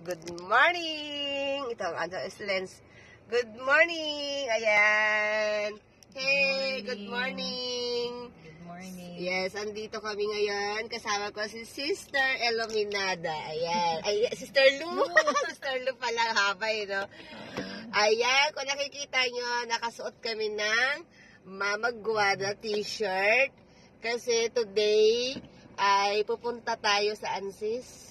Good morning! Ito ang answer is Lens. Good morning! Ayan! Hey! Good morning! Good morning! Yes, andito kami ngayon. Kasama ko si Sister Elominada. Ayan. Ay, Sister Lu! Sister Lu pala habay, no? Ayan, kung nakikita nyo, nakasuot kami ng Mama Guada t-shirt. Kasi today ay pupunta tayo sa Ansis.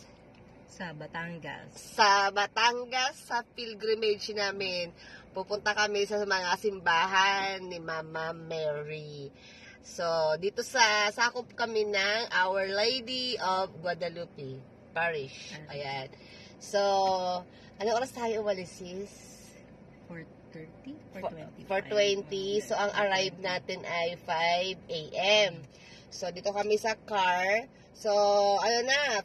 Sa Batangas. Sa Batangas, sa pilgrimage namin. Pupunta kami sa mga simbahan ni Mama Mary. So, dito sakop kami ng Our Lady of Guadalupe Parish. Ayan. So, anong oras tayo umalis, sis? 4:30? 4:20. So, ang arrive natin ay 5 a.m. So, dito kami sa car. So, ano na,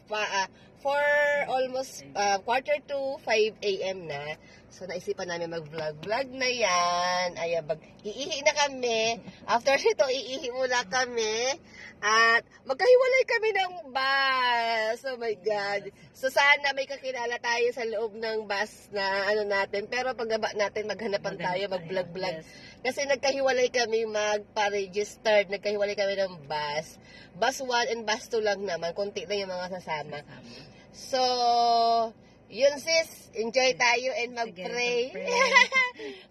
for almost quarter to 5 a.m. na. So, naisipan namin mag-vlog na yan. Ayan, iihi na kami. After nito, iihi muna kami. At magkahiwalay kami ng bus. Oh my God. So, sana may kakilala tayo sa loob ng bus na ano natin. Pero pagbaba natin, maghanapan tayo, mag-vlog. Yes. Kasi nagkahiwalay kami magpa-registered. Nagkahiwalay kami ng bus. Bus 1 and bus 2 lang naman. Konti lang yung mga sasama. So, yun sis, enjoy tayo and mag-pray.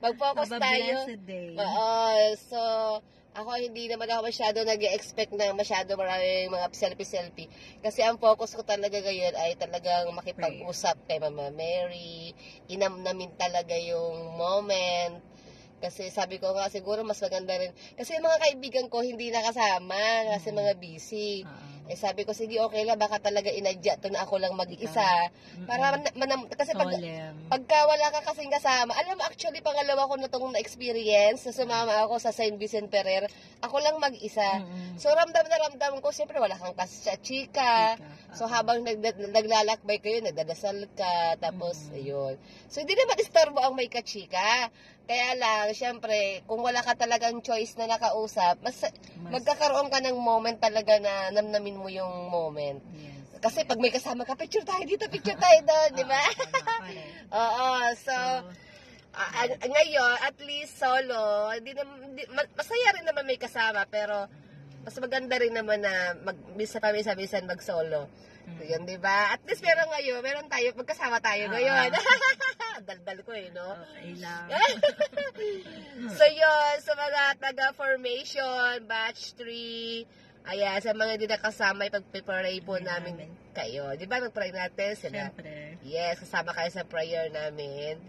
Mag-focus tayo. Oo, so, ako hindi naman ako masyado nag-expect na masyado maraming mga selfie. Kasi ang focus ko talaga ngayon ay talagang makipag-usap kay Mama Mary. Inamnamin talaga yung moment. Kasi sabi ko nga siguro mas maganda rin. Kasi yung mga kaibigan ko hindi nakasama kasi mga busy. Eh sabi ko, sige, okay lang, baka talaga inadya to na ako lang mag-isa. Para kasi pagka wala ka kasing kasama, alam mo, actually, pangalawa ko na itong na-experience, na sumama ako sa Saint Vicente Ferrer, ako lang mag-isa. So, ramdam na ramdam ko, siyempre, wala kang chika. So, habang naglalakbay kayo, nagdadasal ka, tapos, ayun. So, hindi naman istorbo ang may kachika. Kaya lang, siyempre, kung wala ka talagang choice na nakausap, magkakaroon ka ng moment talaga na namnamin mo yung moment. Yes. Kasi pag may kasama ka, picture tayo dito, picture tayo doon, di ba? Oo, so, ngayon, at least solo, masaya rin naman may kasama, pero mas maganda rin naman na minsan mag-solo. So, yun, di ba? At least meron tayo, magkasama tayo ngayon. Daldal ko no? Okay lang. So, yun, sa mga taga-formation, batch 3, ayan, sa mga hindi nakasama, ipag-pray po namin kayo. Di ba, mag-pray natin sila? Siyempre. Yes, kasama kayo sa prayer namin.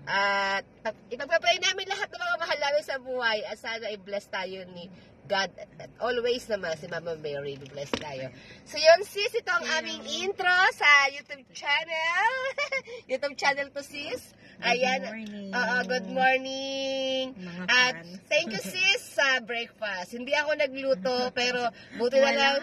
At ipag-pray namin lahat ng mga mahal namin sa buhay at sana i-bless tayo ni God. At always naman si Mama Mary, bless tayo. So yun sis, ito ang aming intro sa YouTube channel. YouTube channel to sis. Ayan. Good morning. At thank you sis sa breakfast. Hindi ako nagluto pero buti na lang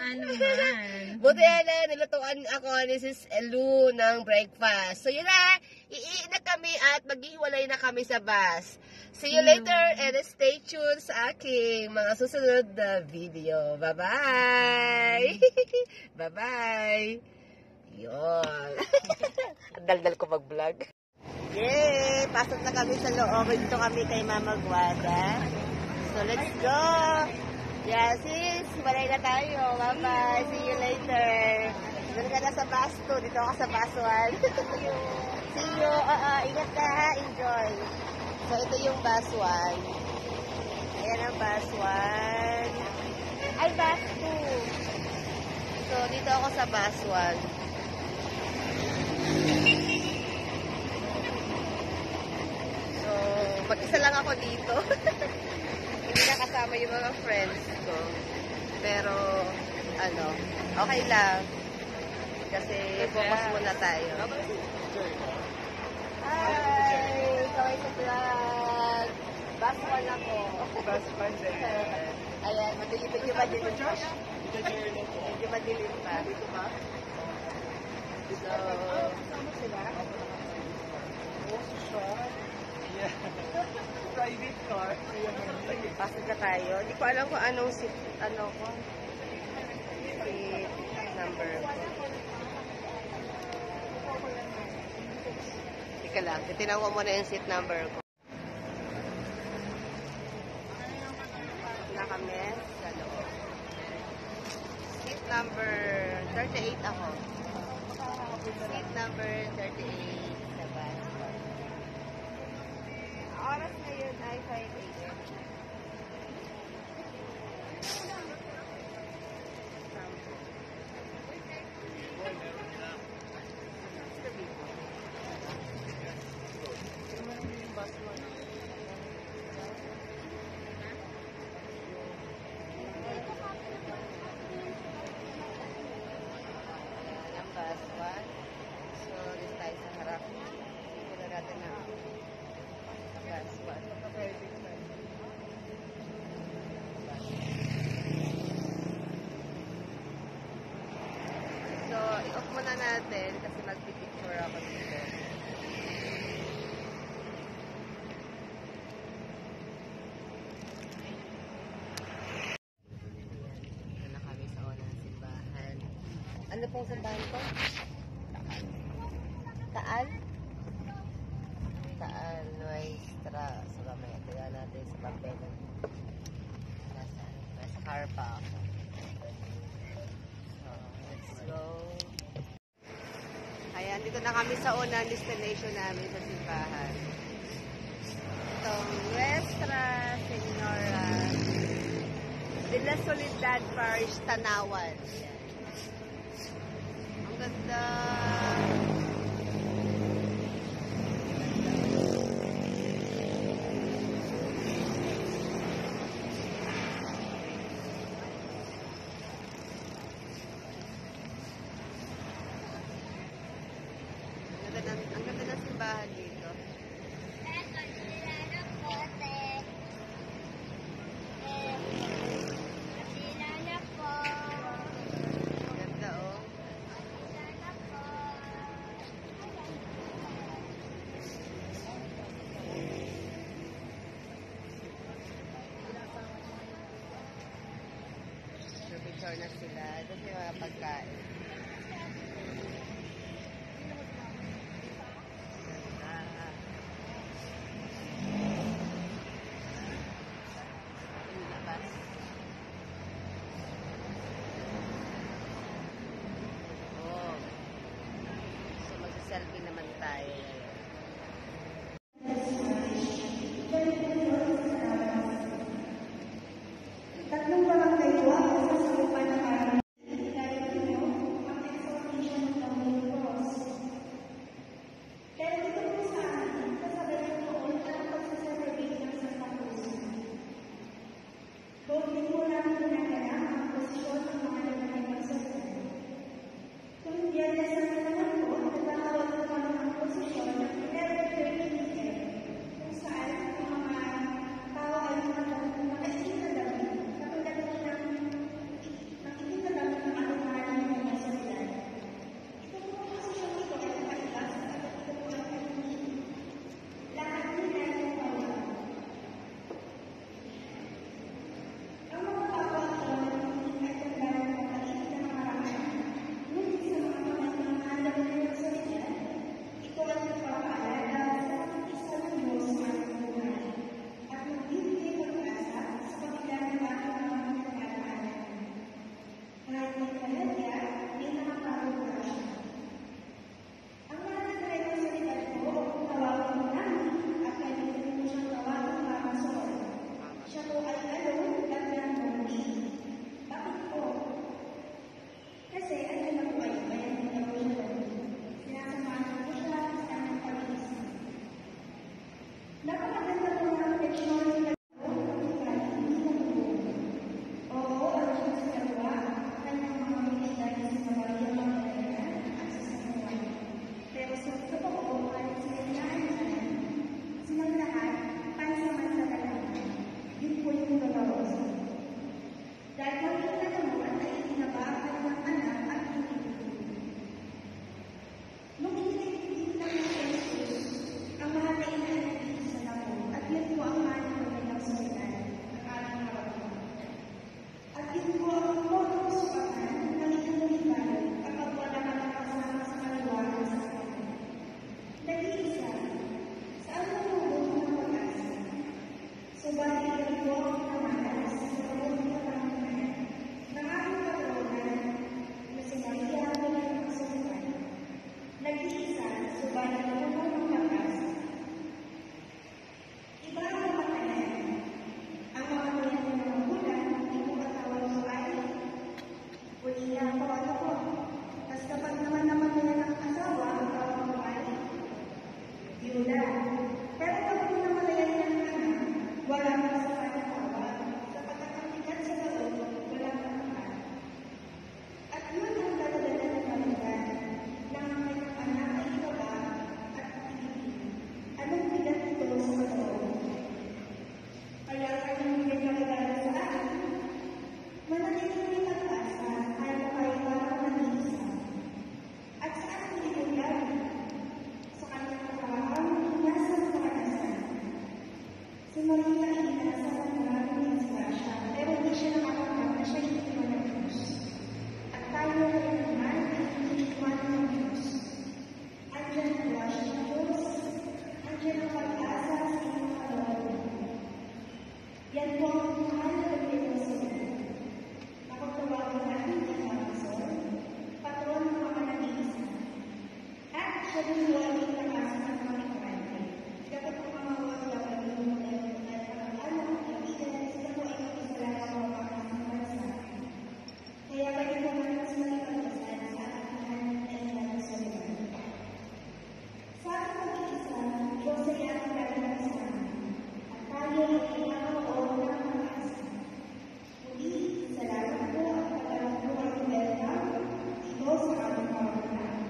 nilutuan ako ni Sis Lu ng breakfast. So yun na, iiin na kami at maghihiwalay na kami sa bus. See you later and stay tuned sa aking mga susunod na video. Bye-bye! Bye-bye! Yun. Daldal ko mag-vlog. Yay! Pasok na kami sa loob. Dito kami kay Mama Guada. So, let's go! Yeah, sis. Balay na tayo. Bye-bye. See you later. Doon ka na sa bus 2. Dito ako sa bus 1. See you. Ingat ka ha. Enjoy. So, ito yung bus 1. Ayan ang bus 1. Ay, bus 2. So, dito ako sa bus 1. So, mag-isa lang ako dito. Hindi na kasama yung mga friends ko. Pero, okay lang. Kasi, focus muna tayo. Hi! Kaway sa vlog. Bus 1 ako. Bus 1 din. Ayan, medyo madilim pa. Medyo madilim pa. So, private car. pasok na tayo. Hindi ko alam kung anong seat number. Teka lang, titinaw ko muna yung seat number ko. Na kami sa loob. Seat number 38 ako. Seat number 38 sa bus. Oras ngayon ay 5 a.m. Bus 1. So, dito tayo sa harap. Ito natin na bus 1. So, i-off muna natin kasi magpipicture ako dito. Na kami sa unang simbahan. Ano pong simbahan ko? Taal? Taal Nuestra. So, mamaya tignan natin sa papel. Nasa car pa ako. So, let's go. Ayan, dito na kami sa unang destination namin sa simbahan. Itong Nuestra Señora de la Soledad Parish, Tanawan. Ayan. Ang ganda. Ang ganda ng simbahan dito. Ang ganda, oh. Picture na sila. Doon yung mga pagkain. Selfie naman tayo. Tatlong barangay po ang nasasakupan ng araw. Dahil ito ang exhortation ng Panginoon Cross. Kaya dito po sa amin, kasabayan noon ang pagsasasabi ng Santa Cruz. Doon din po namin ginagalang ang posisyon ng mga lalaki magsasabi. Kung Biyernes sa naman po, nagkakawal po kami ang posisyon ng Nandiyan ang pag-asa sa inyong kalooban. Yan po ang mahal na pagkito sa inyo. Ako tawagan natin ang Amazon, patron ng mga nag-iisa. At siya din po ang itakasan ng mga migrante. Dapat ang mga OFW at pag-alam ang kaibigan, sila po ay mag-isala sa mga ng bansa. Kaya kayo po mas malipagpasan sa ating at nagsusunod. Sa ating pag-iisa, Diyos ay ating kailangan sa amin. At tayo ay kinakaroon ng pag-asa. Muli, salamat po at pag-alam po ang welcome dito sa aming pamahalaan.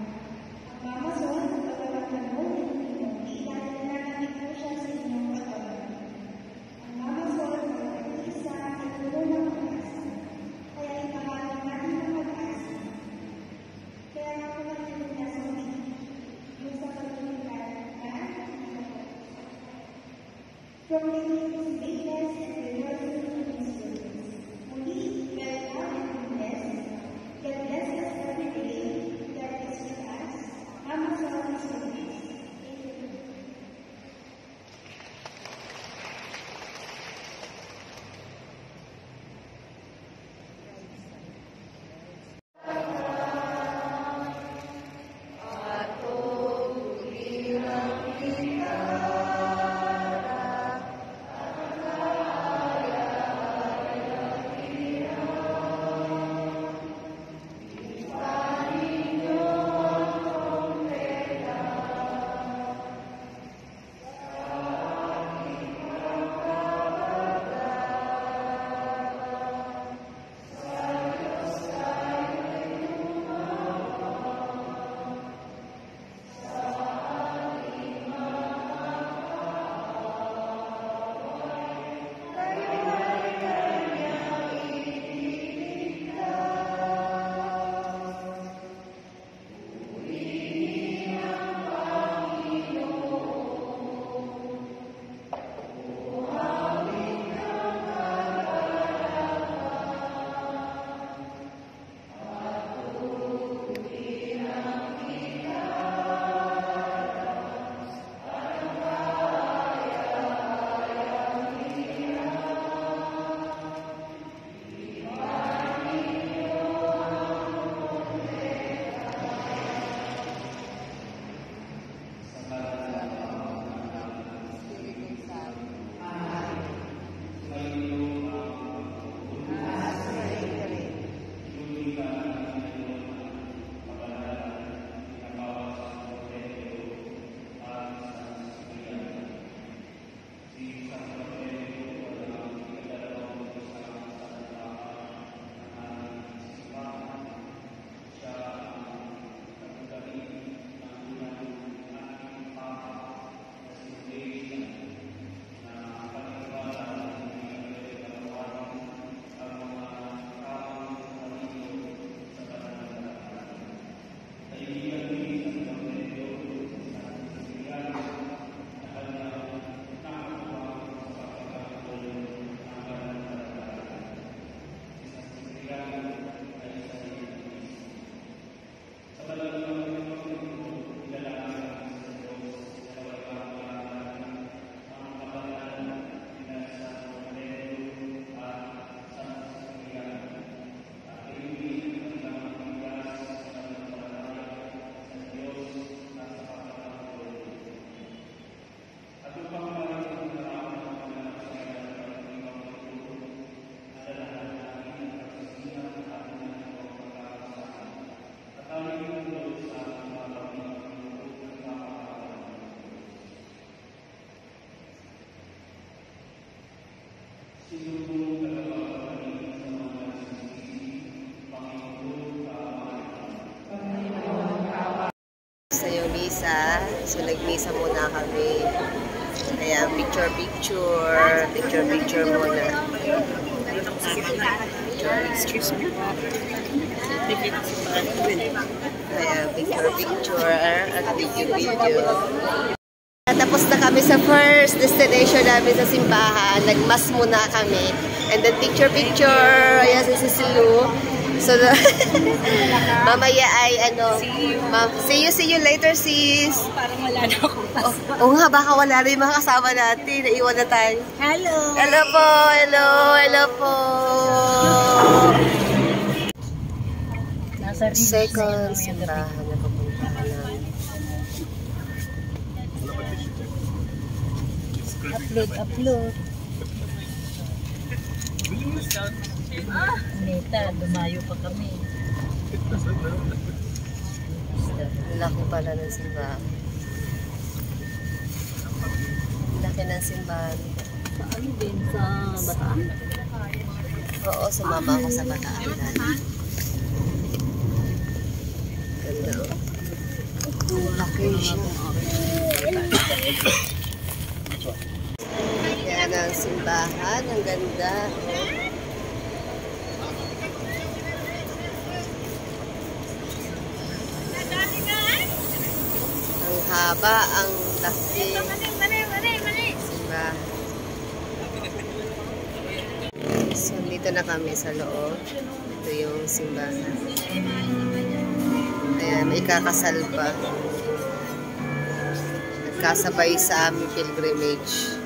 Ang Mama Sol, pagkakatan mo, ilalagay natin po siya sa inyong pag-alam. Ang Mama Sol, pag-iisa ay puno ng pag-asa. Kaya itawagan natin ang pag-asa. Kaya nga po ang niya sa ulit. Yung sa pagkakatan na from the greatness and rejoicing of His goodness. Muli, welcome and bless. God bless us every day. God is with us. Mama Sol is with us. Thank you. Sa yung misa, so nagmisa muna kami. Kaya picture muna. Kaya picture at video. Tapos na kami sa first destination namin sa simbahan. Nagmas muna kami. And then picture. Ayan si Cecilu. So, mamaya ay ano, see you later sis. Parang wala na akong Oo nga, baka wala na yung mga kasama natin. Naiwan na tayo. Hello! Hello po, hello po. Nasa Second simbahan na pupuntahan namin. Upload. Neta, lumayo pa kami. Laki pala ng simbahan. Laki ng simbahan. Ano din sa Bataan? Oo, sumama ako sa Bataan dati. Ganda o. Ang laki siya. Yan ang simbahan. Ang ganda. Ang haba, ang laki. Simbahan. So, dito na kami sa loob. Ito yung simbahan. Ayan, may kakasal pa. Nagkasabay sa aming pilgrimage.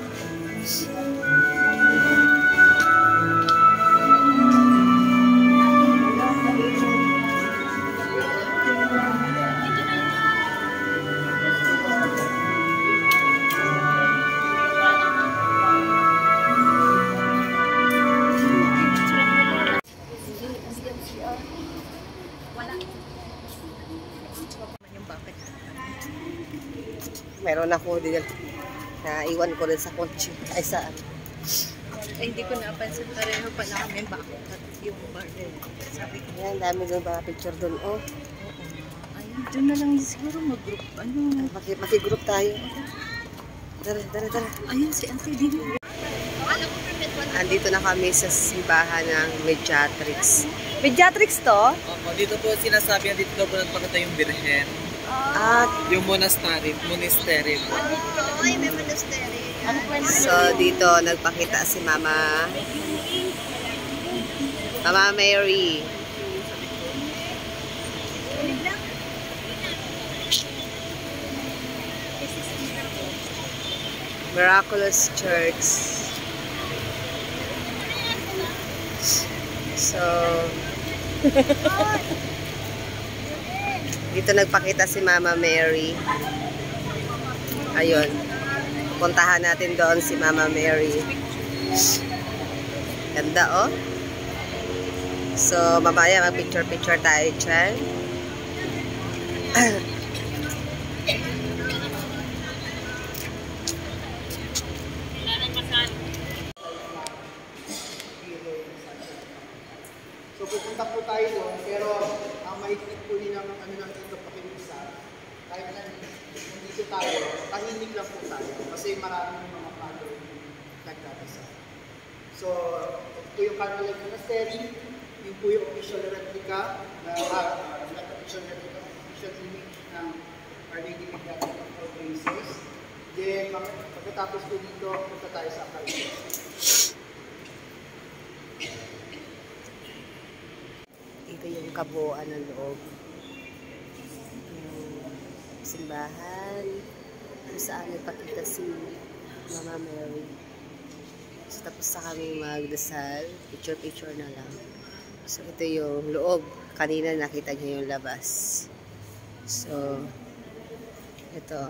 Meron ako din. Naiwan ko rin sa kotse. Ay, saan? Ay, hindi ko napansin. Pareho pa namin bakit yung bar. Sabi ko, Ayan, dami doon ba picture doon. Oh, ayun, doon na lang siguro mag-group. Ano? makigroup tayo. Dara. Ayun, si Ate din. Andito na kami sa simbahan ng Mediatrix. Mediatrix to? Opo, dito po sinasabi dito daw po nagpakita yung Birhen. At Yung monastery. so, dito nagpakita si Mama Mary. Miraculous Church. So, dito nagpakita si Mama Mary. Ayun. Puntahan natin doon si Mama Mary. Ganda, oh. So, mamaya mag-picture-picture tayo dyan. So pupunta po tayo doon, pero ang mahigpit po din ang ano lang dito pakiusap. Kahit na nandito tayo, tahimik lang po tayo. Kasi maraming mga father nagdadasal. So, ito yung Carmelite Monastery, yung po yung official replica, official image ng Our Lady of All Graces. Then, pagkatapos po dito, punta tayo sa Carmelite. Ito yung kabuuan ng loob. Yung simbahan. Kung saan nagpakita si Mama Mary. So, tapos na kami magdasal. Picture-picture na lang. So, ito yung loob. Kanina nakita niyo yung labas. So, ito.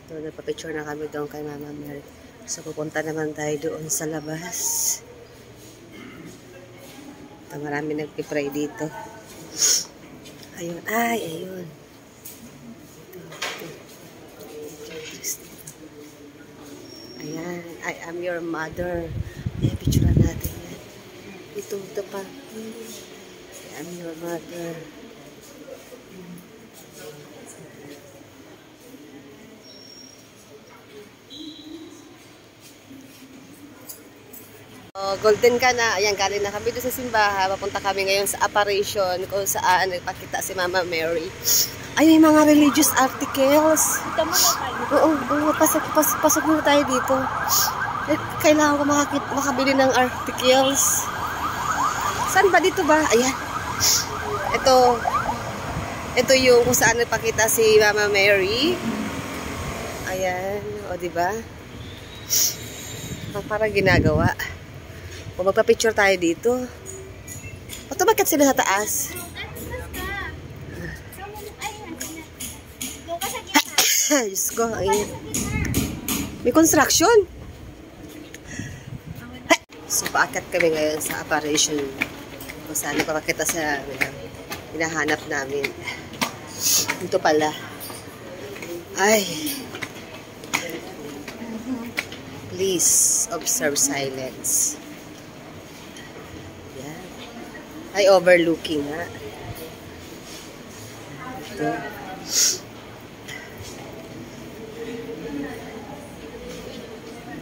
Ito, nagpa-picture na kami doon kay Mama Mary. So, pupunta naman tayo doon sa labas. Ito, marami nagpipray dito. Ayun. Ay, ayun. Ito. Ayan. I am your mother. Ay, picture natin yan. Ito pa. I am your mother. Golden ka na. Ayan, galing na kami doon sa simbahan. Papunta kami ngayon sa apparition kung saan nagpakita si Mama Mary. Ay, may mga religious articles. Oo, pasok muna tayo dito. Kailangan ko makabili ng articles. Saan ba dito ba? Ayan. Ito yung kung saan nagpakita si Mama Mary. Ayan. O, diba? Parang ginagawa. O, magpa-picture tayo dito. O, bakit sila sa taas? Diyos ko, ay. May construction. So, paakyat kami ngayon sa apparition. Kung saan papakita sa hinahanap namin. Ito pala. Ay. Please observe silence. Yan. Ay, overlooking ha. Ito.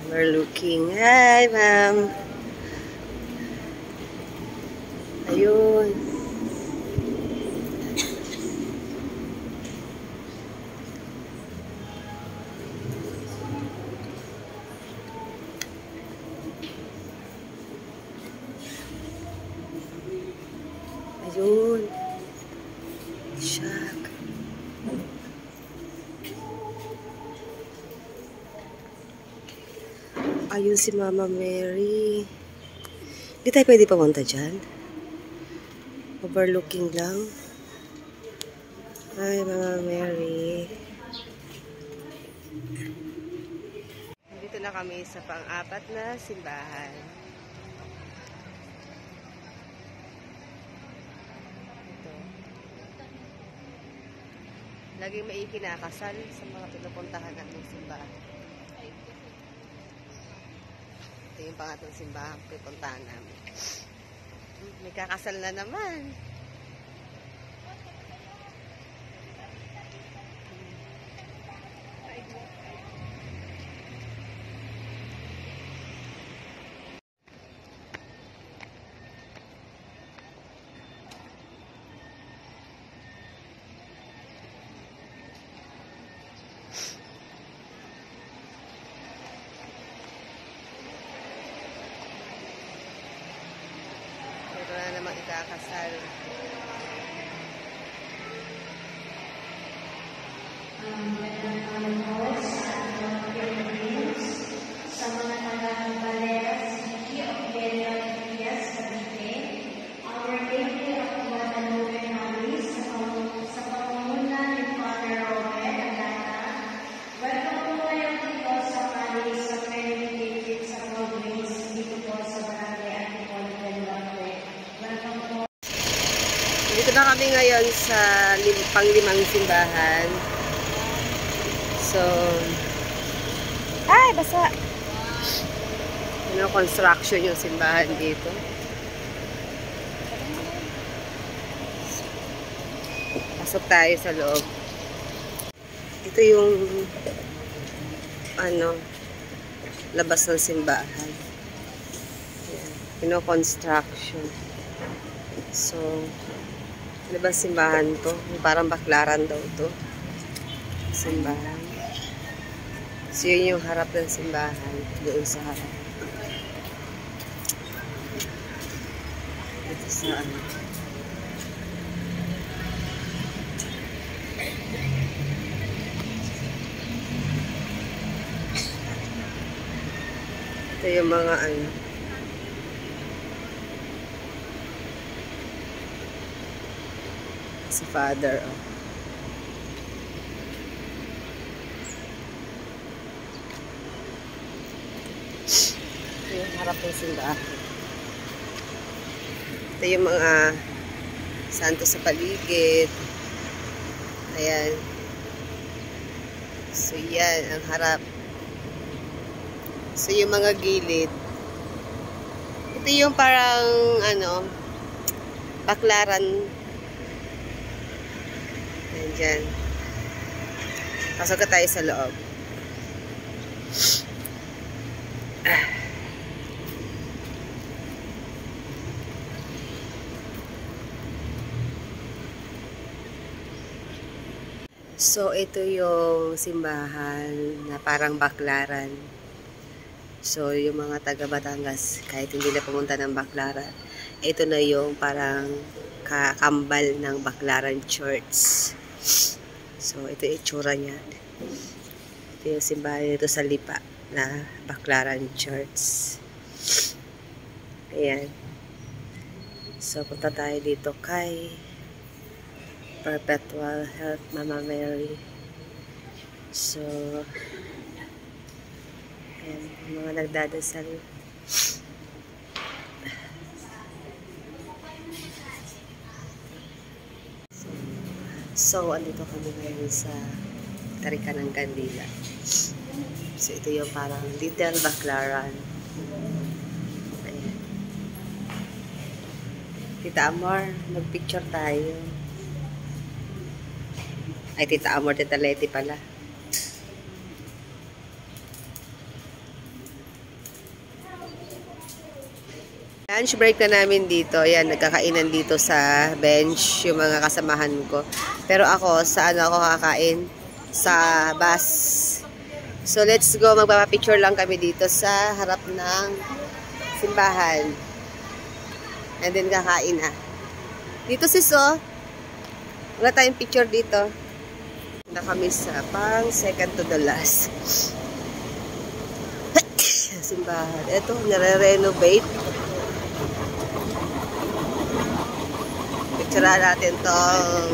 Overlooking. Hi, ma'am. Ayun. Ayun. Shock. Ayun si Mama Mary. Hindi tayo pwede pumunta dyan. Overlooking lang. Ay, Mama Mary. Dito na kami sa pang-apat na simbahan. Ito. Laging may ikinakasal sa mga pinupuntahan namin simbahan. Ito yung pangatong simbahan pinupuntahan namin. May kakasal na naman. Na namang ikakasal. Sa mga taga-Valera City of Bella Trias, Cavite, our Lady of Guadalupe Maris, sa pangunguna ni Father Robert Agata, welcome po kayo dito sa Paris sa Predicated sa Province dito po sa Barangay Antipolo del Norte. Welcome po. Dito na kami ngayon sa pang-limang simbahan. So, ay, basa. Construction yung simbahan dito. Pasok tayo sa loob. Ito yung labas ng simbahan. Construction. So, labas simbahan to. Parang baklaran daw to. Simbahan. So, yun yung harap ng simbahan. Doon sa harap. Ito sa ito yung mga si Father. Ito yung harap ng simbahan. Ito yung mga santo sa paligid. Ayan. So, yan ang harap. So, yung mga gilid. Ito yung parang, baklaran. Ayan dyan. Pasok ka tayo sa loob. So, ito yung simbahan na parang baklaran. So, yung mga taga Batangas, kahit hindi na pumunta ng baklaran, Ito na yung parang kakambal ng Baclaran Church. So, ito yung itsura niya. Ito yung simbahan nito sa Lipa na Baclaran Church. Ayan. So, punta tayo dito kay Perpetual Health Mama Mary. So, ayan, mga nagdadasal. So, andito kami ngayon sa Tarikan ng Kandila. So, ito yung parang Little Baclaran. Ayan. Tita Amor, mag-picture tayo. Ay, Tita Amor, Tita Leti pala. Lunch break na namin dito. Ayan, nagkakainan dito sa bench yung mga kasamahan ko. Pero ako, sa ano ako kakain? Sa bus. So, let's go. Magpapapicture lang kami dito sa harap ng simbahan. And then, kakain na. Dito sis, oh. Wala tayong picture dito. Na kami sa pang second to the last. Simbahan. Ito, nare-renovate. Picturean natin tong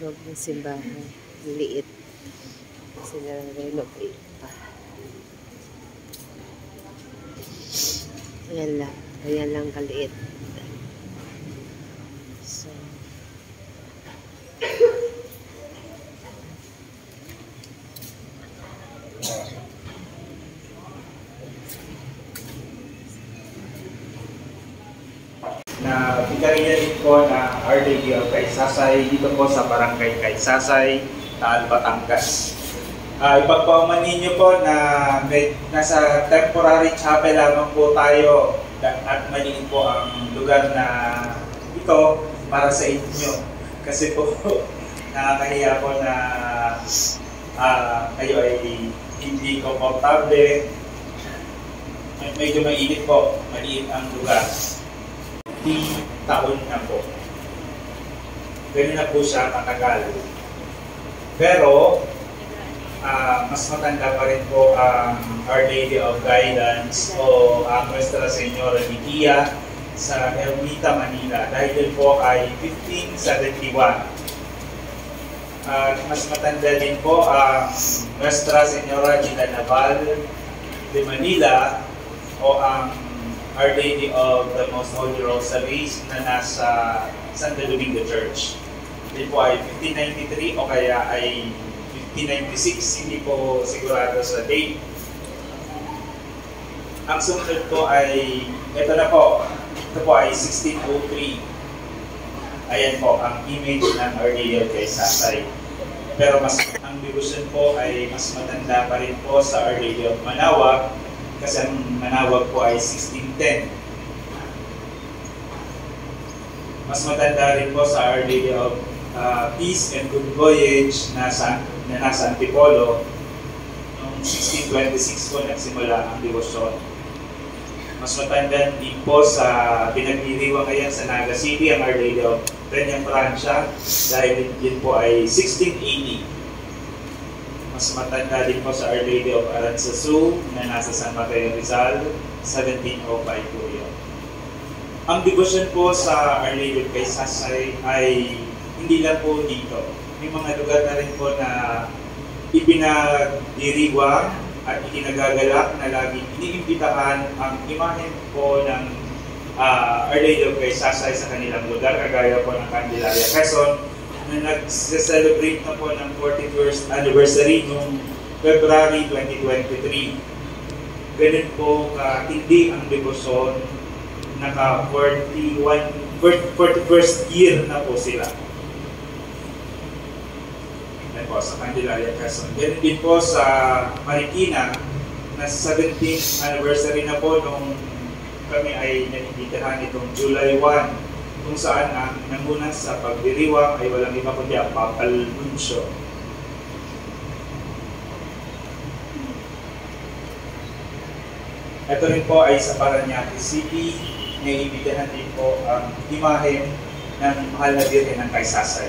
loob ng simbahan. Liit. Kasi nare-renovate pa. Ayan lang. Ayan lang kaliit. So, na bigyan din po na Our Lady of Kaysasay dito po sa Barangay Kaysasay, Taal, Batangas. Ipagpaumanin niyo po na nasa temporary chapel lamang po tayo at maliit po ang lugar na ito para sa inyo. Kasi po nakakahiya po na kayo ay hindi komportable. Medyo mainit po, maliit ang lugar. Taon na po. Ganun na po siya katagal. Pero, mas matanda pa rin po ang Our Lady of Guidance o ang Nuestra Señora de Guía sa Ermita, Manila. Dahil din po ay 1571. At mas matanda din po ang Nuestra Señora de Naval de Manila o ang Our Lady of the Most Holy Rosaries na nasa Santo Domingo Church. Ito po ay 1593 o kaya ay 1596, hindi po sigurado sa date. Ang sumunod po ay, ito na po, ito po ay 1603. Ayan po ang image ng Our Lady of Kaysasay. Pero ang devotion po ay mas matanda pa rin po sa Our Lady of Manaoag, kasi ang Manaoag po ay 1610. Mas matanda rin po sa Our Lady of Peace and Good Voyage na nasa Antipolo. Noong 1626 po nagsimula ang devotion. Mas matanda din po sa pinagdiriwang ngayon sa Naga City ang Our Lady of Peña Francia dahil din po ay 1680. Mas matanda din po sa Our Lady of Aranzazu na nasa San Mateo Rizal, 1705 po yun. Ang devotion po sa Our Lady of Kaysasay ay hindi lang po dito. May mga lugar na rin po na ipinagdiriwang at ikinagagalak na laging iniimbitahan ang imahen po ng Our Lady of Kaysasay sa kanilang lugar, kagaya po ng Candelaria, Quezon, na nag-celebrate na po ng 41st anniversary noong February 2023. Ganun po katindi ang debosyon, naka 41st year na po sila. Yan po sa Candelaria, Quezon. Ganun din po sa Marikina, na 17th anniversary na po nung kami ay nanimbitahan itong July 1 kung saan ang nanguna sa pagdiriwang ay walang iba kundi ang Papal Nuncio. Ito rin po ay sa Parañaque City, naiimbitahan din po ang imahe ng Mahal na Birhen ng Kaysasay.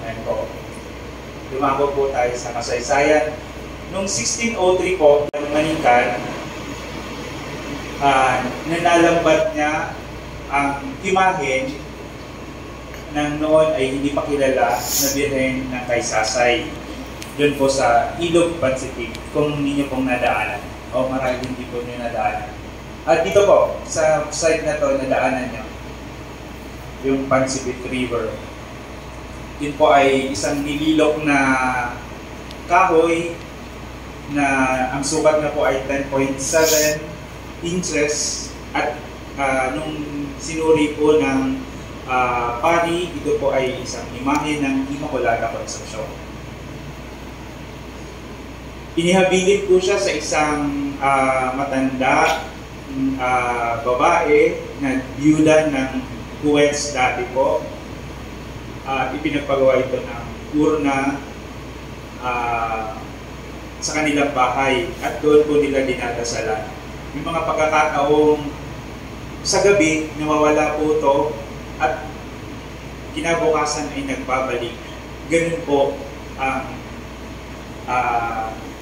Ayan po. Lumako po tayo sa kasaysayan. Noong 1603 po, ng Manikan, nanalambat niya ang imahe ng noon ay hindi pa kilala na Birhen ng Kaysasay. Doon po sa Ilog Pacific, kung hindi nyo pong nadaanan. O marami hindi po nyo nadaanan. At dito po, sa site na to, nadaanan nyo yung Pacific River. Yun po ay isang nililok na kahoy na ang sukat na po ay 10.7 inches at nung sinuri po ng pari, ito po ay isang imahe ng Immaculada Concepcion. Inihabilit po siya sa isang matanda babae na biyuda ng Kuwait dati po. Ipinagpagawa ito ng urna sa kanilang bahay at doon po nila dinadasalan. Yung mga pagkakataong sa gabi, nawawala po ito at kinabukasan ay nagbabalik. Ganun po ang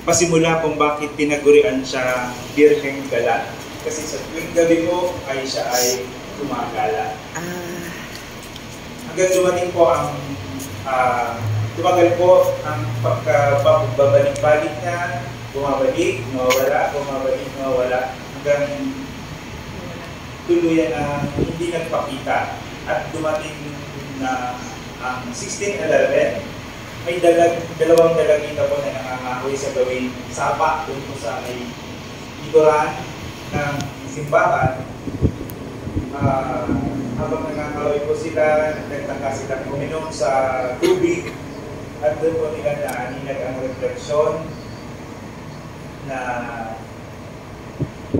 pasimula kung bakit pinagurian siya Birheng Gala. Kasi sa tuwing gabi po ay siya ay gumagala. Hanggang dumating po ang tumagal po ang pagbabalik-balik niya, bumabalik, nawawala, bumabalik, nawawala, hanggang tuluyan na hindi nagpakita. At dumating na ang 1611, may dalawang dalagita po na nangangahoy sa gawing sapa doon po sa may ituran ng simbahan. Habang nangangahoy po sila, nagtangka silang uminom sa tubig at doon po nila naaninag ang refleksyon na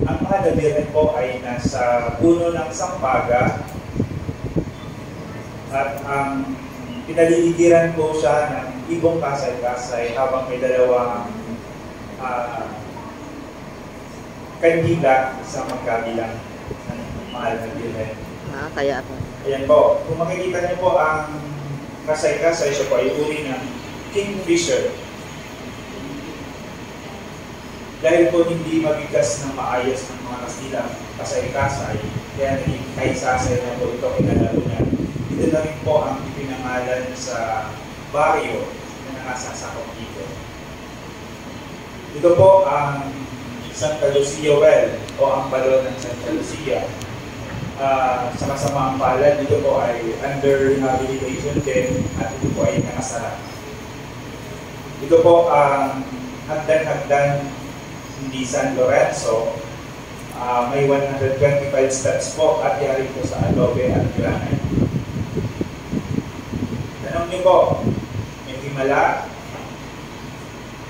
ang Mahal na Birhen po ay nasa puno ng sampaga at ang pinaliligiran po siya ng ibong kasay-kasay habang may dalawang kandila sa magkabilang ng Mahal na Birhen. Kaya ako. Ayan po, kung makikita niyo po ang kasay-kasay, siya po ay uri ng kingfisher. Dahil po hindi mabigkas ng maayos ng mga Kastilang kasay-kasay, kaya naging kaysasay na po ito kinalaro niya. Ito na rin po ang ipinangalan sa baryo na nakasasakop dito. Ito po ang Santa Lucia Well o ang balon ng Santa Lucia. Sa kasamaang palad, dito po ay under rehabilitation din at ito po ay nakasara. Ito po ang hagdan-hagdan hindi San Lorenzo. May 125 steps po at yari po sa adobe at granite. Tanong niyo po, may himala.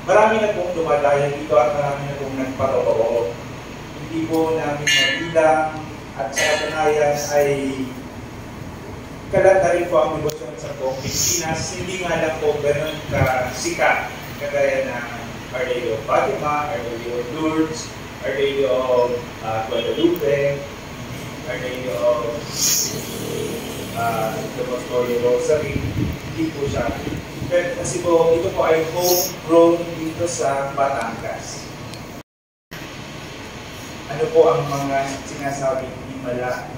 Marami na pong dumadayan dito at marami na pong nagpatotoo. Hindi po namin mabilang at sa katunayan ay kalat na rin po ang negosyon sa buong Pilipinas. Hindi nga lang po ganun kasikat kagaya ng Our Lady of Fatima, Our Lady of Lourdes, Our Lady of Guadalupe, Our Lady of the Most Holy Rosary. Hindi po siya. Kasi po, ito po ay homegrown dito sa Batangas. Ano po ang mga sinasabing himala?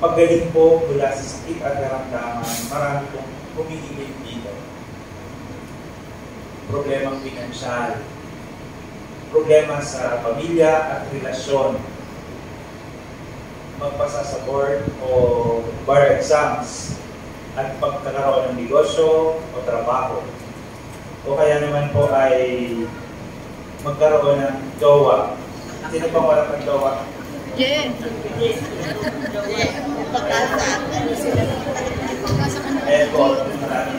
Paggaling po mula sa sakit at karamdaman, marami pong humihiling dito. Problemang pinansyal, problema sa pamilya at relasyon, magpasa sa board o bar exams, at pagkakaroon ng negosyo o trabaho. O kaya naman po ay magkaroon ng jowa. Sino pang wala ng jowa? Yes! Ayan po, marami.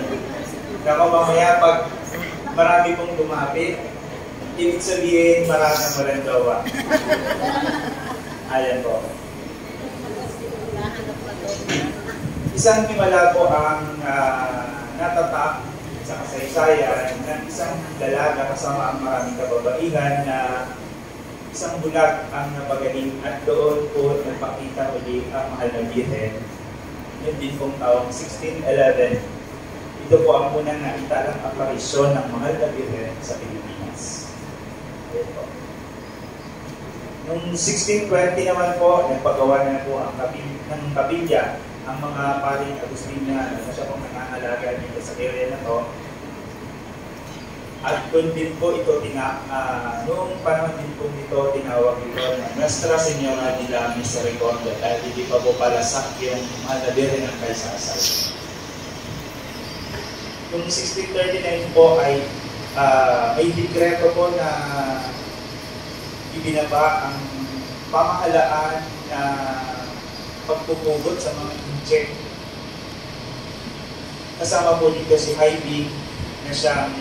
Kaya mamaya pag marami pong lumapit, ibig sabihin marami ng walang jowa. Ayan po. Isang himala po ang natatak sa kasaysayan ng isang dalaga kasama ang maraming kababaihan na isang bulag ang napagaling at doon po nagpakita uli ang mahal na Birhen. Yun din pong taong 1611. Ito po ang unang naitalang aparisyon ng mahal na Birhen sa Pilipinas. Ayan po. Noong 1620 naman po, nagpagawa na po ang kapilya ang mga paring Agustina na siya pong nangangalaga dito sa area na to. At doon din po ito, noong panahon din po ito, tinawag ito na Nuestra Señora de la Misericordia dahil hindi pa po palasak yung mahal na Birhen ng Kaysasay. Noong 1639 po ay may dekreto po na ibinaba ang pamahalaan na pagpupugot sa mga incheck. Kasama po dito si Haibing na siyang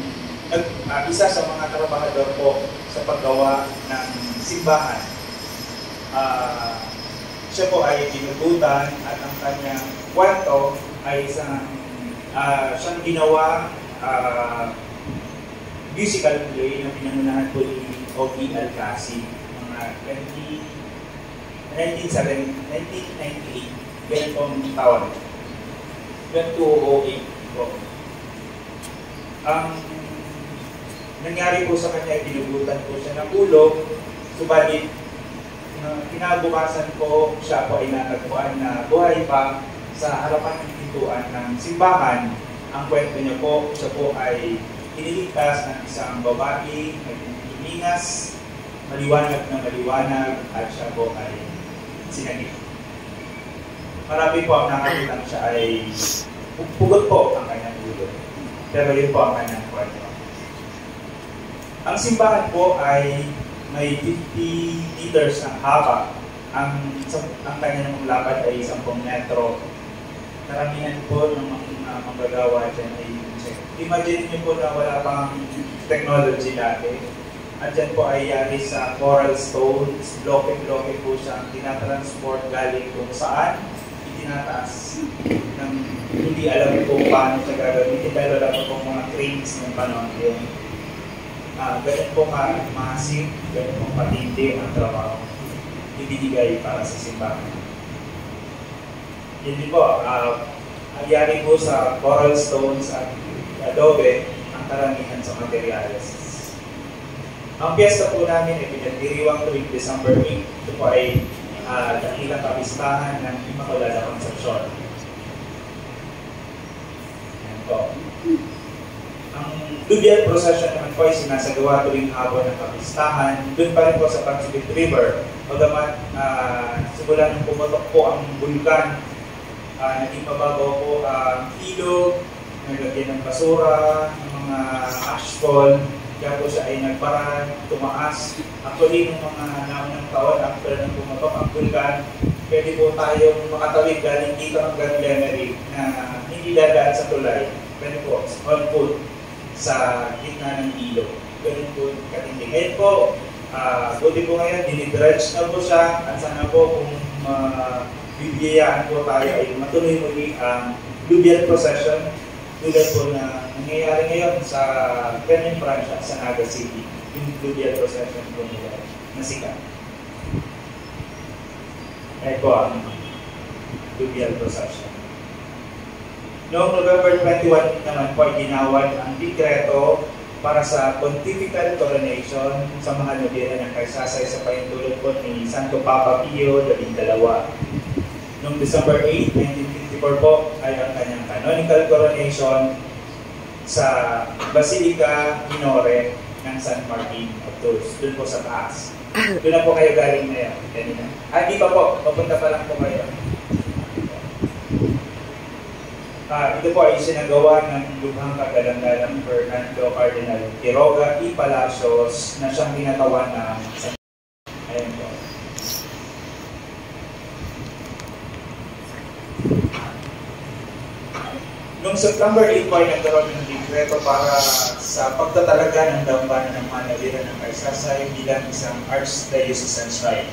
isa sa mga trabahador po sa paggawa ng simbahan. Siya po ay dinugutan at ang kanyang kwarto ay siyang ginawa musical play na pinangunahan po ni Ogie Alcasi mga 1998. Ganyan po ang tawag. 2008 po. Ang nangyari po sa kanya, binugutan po siya ng ulo, subalit kinabukasan po siya po ay natagpuan na buhay pa sa harapan ng pintuan ng simbahan. Ang kwento niya po, siya po ay iniligtas ng isang babae, nagtilingas, maliwanag na maliwanag, at siya po ay sinagip. Marami po ang nakakitang siya ay pugot po ang kanyang ulo. Pero yun po ang kanyang kwento. Ang simbahan po ay may 50 meters ang haba. Ang kanyang lapad ay 10 metro. Karamihan po ng mga manggagawa dyan ay imagine niyo po na wala pang technology dati. At dyan po ay yari sa coral stones. Bloke-bloke po siya tinatransport galing kung saan itinataas ng hindi alam kung paano siya gagamitin. Pero alam po mga cranes ng panahon yung ganun po massive, ganun po patindi ang trabaho ibinigay para sa simbahan. Yun din po, nagyari po sa coral stones at adobe ang karamihan sa materials. Ang piyesta po namin ay pinagdiriwang tuwing December 8. Ito po ay dakilang kapistahan ng Immaculada Concepcion. Yan po. Ang Lubian Procession naman po ay sinasagawa tuwing hapon ng kapistahan. Doon pa rin po sa Pansubit River. Bagamat simula nung pumatok po ang bulkan, naging mababaw po ang ilog, naglagyan ng basura, ng mga ashfall, kaya po siya ay nagbaran, tumaas. Actually, ng mga naunang taon, after nang pumatok ang bulkan, pwede po tayong makatawid galing dito hanggang Lemery na hindi dadaan sa tulay. Pwede po, on foot, sa gitna ng ilog. Ganun po katindi. Ngayon po, buti po ngayon, dinidredge na po siya at sana po kung bibiyayaan po tayo ay matuloy muli ang Lubian Procession tulad po na nangyayari ngayon sa Benin Francia sa Naga City. Yung Lubian Procession po nila na sikat. Ito ang Lubian Procession. Noong November 21 naman po ay ginawad ang dekreto para sa pontifical coronation sa mahal na Birhen ng Kaysasay sa pahintulot po ni Santo Papa Pio XII. Noong December 8, 1954 po ay ang kanyang canonical coronation sa Basilica Minore ng San Martin of Tours. Doon po sa taas. Doon na po kayo galing na yan. Di pa po. Papunta pa lang po kayo. Ito po ay sinagawa ng lubhang kagalang-galang Fernando Cardinal Quiroga y Palacios na siyang ginatawan ng ayan po. Noong September 8 po ay nagkaroon ng dekreto para sa pagtatalaga ng dambana ng Manila ng Kaysasay bilang isang archdiocesan shrine.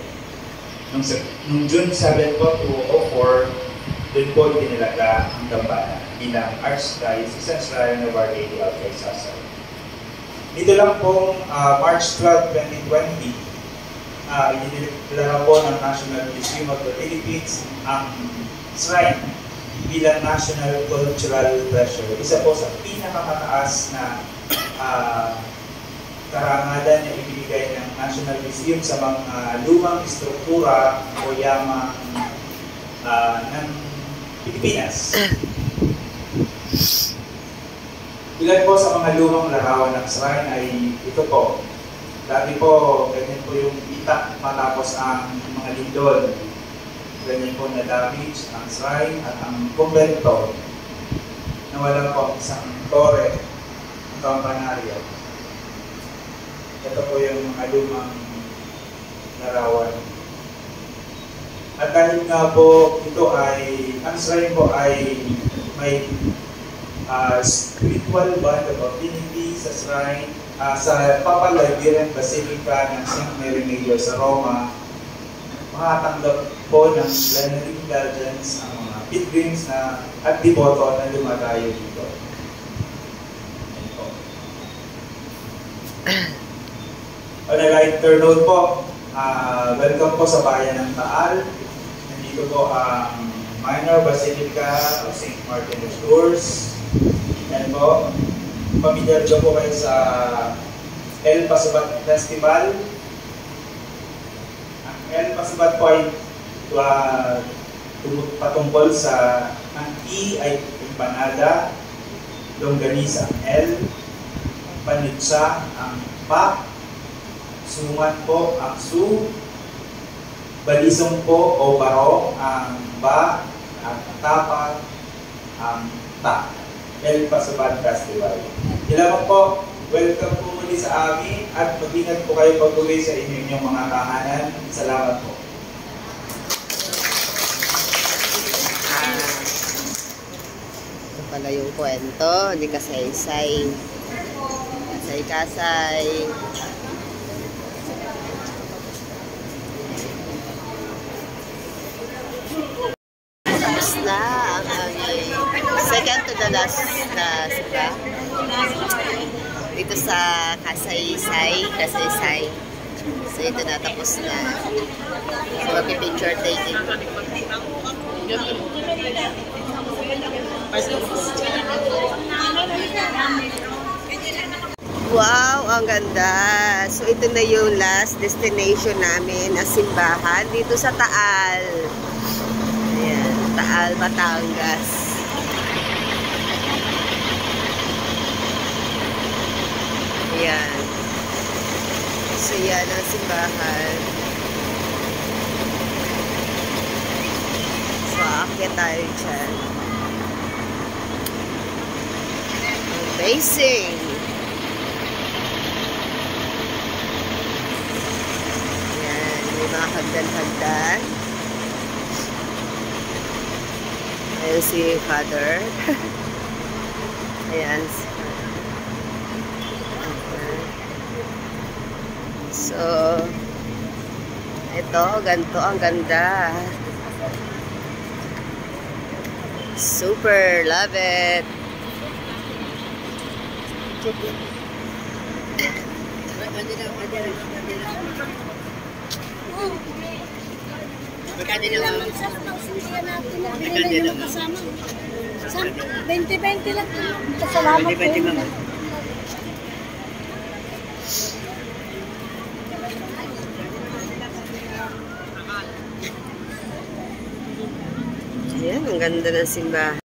nung June 7 po, 2004, doon po itinilaga ang Dambana bilang Archdiocese Shrine of Our Lady of Quezon. Dito lang pong March 12, 2020, idinilagay po ng National Museum of the Philippines ang shrine bilang National Cultural Treasure. Isa po sa pinakamataas na karangalan na ibigay ng National Museum sa mga lumang istruktura o yamang ng Pilipinas. Ilan po sa mga lumang larawan ng shrine ay ito po. Dati po, ganyan po yung itak matapos ang mga lindol. Ganyan po na-damage ang shrine at ang kumbento. Nawala po ang isang tore, ang kampanaryo. Ito po yung mga lumang larawan. At dahil nga po ito ay, ang shrine po ay may spiritual bond of affinity sa shrine, sa Papal Liberian Basilica ng St. Mary Major sa Roma. Makatanggap po ng plenary indulgence ang mga pilgrims na at deboto na lumadayo dito. On a lighter note po, welcome po sa bayan ng Taal. Nandito po ang Minor Basilica of St. Martin of Tours. Yan po. Pamilyar ka po kayo sa El Pasubat Festival. Ang El Pasubat po ay patungkol sa ang E ay empanada, longganisa ang L, panitsa ang Pa, sungat po ang Su, balisong po o baro ang Ba, ang Tapa ang Ta. El Pasubat Festival. Salamat po. Welcome po muli sa amin at mag-ingat po kayo pag-uwi sa inyong mga tahanan. Salamat po. Ito pala yung kwento ni Kasaysay. Kasay-kasay. Tapos na ang aming second to the last na sila. Dito sa Kasaysay. So ito na, tapos na. So mag-picture taking. Wow, ang ganda. So ito na yung last destination namin na simbahan dito sa Taal. Ayan, Taal, Batangas. Ayan. So yan ang simbahan. So aakyat tayo dyan. Amazing! Ayan, may mga hagdan-hagdan. Ayan si Father. Ayan. So, ito, ganito, ang ganda. Super, love it. Sa 20-20 lang. Salamat po. Ayan, ang ganda ng simbahan.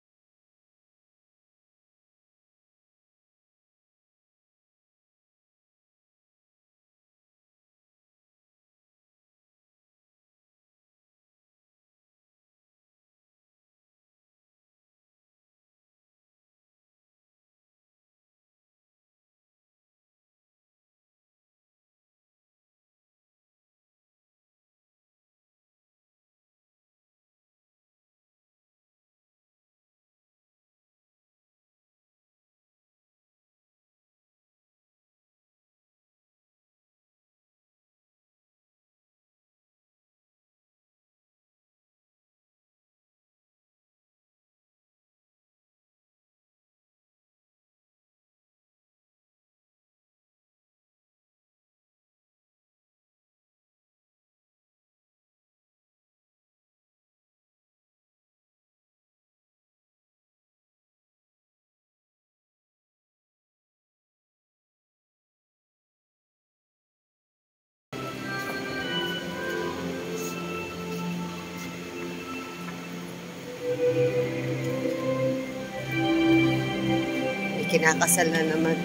kinakasal na naman.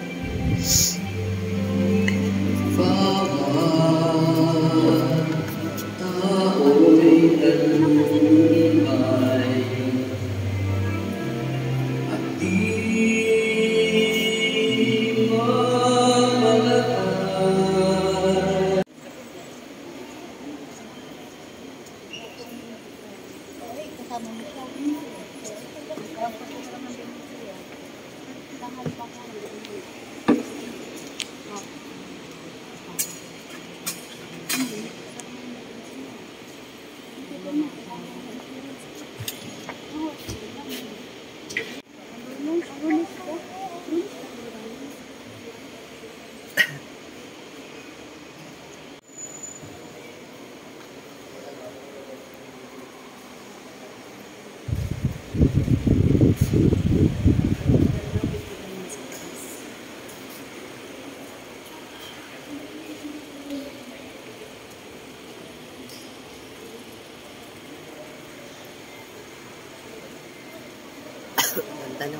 Ganda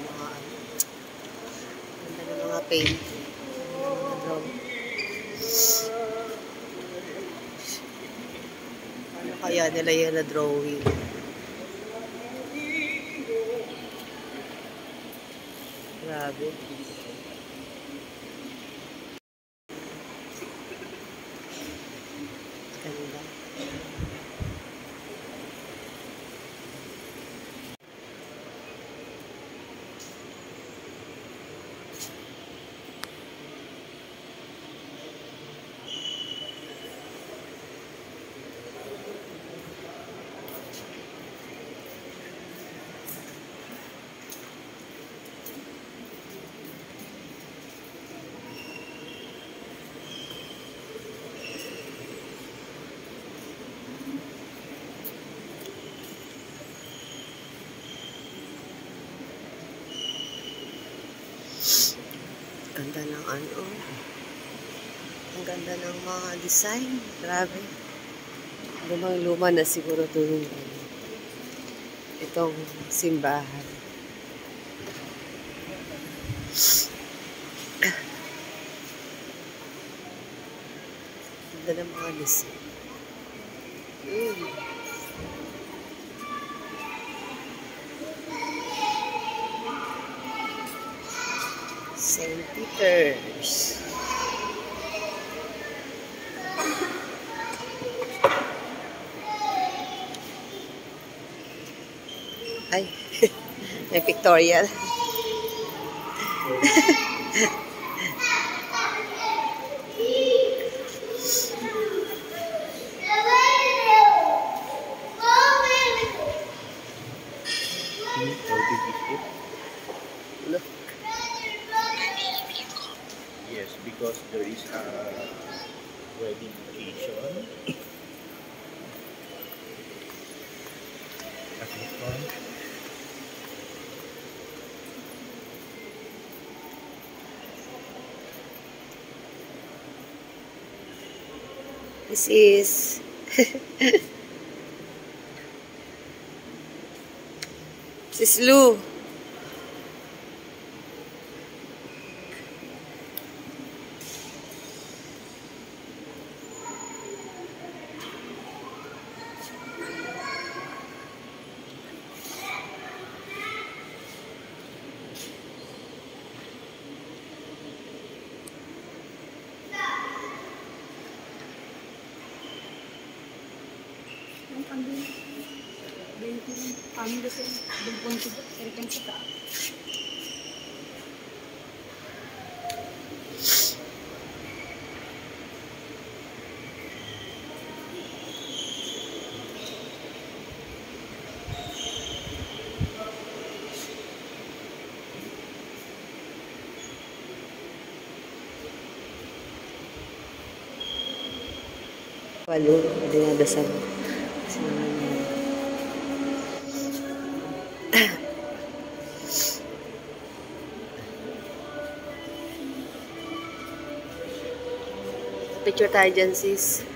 ng mga paint. Mga drawing. Ano kaya nila yan na drawing? Grabe. Ganda. Ganda ng ano. Ang ganda ng mga design. Grabe. Lumang-luma na siguro ito yung itong simbahan. Ganda ng mga design. St. Peter's. Ay, may pictorial. Look. Yes, because there is a wedding occasion. This is this is Lou. Walo, dinadasal. Picture tayo dyan, sis.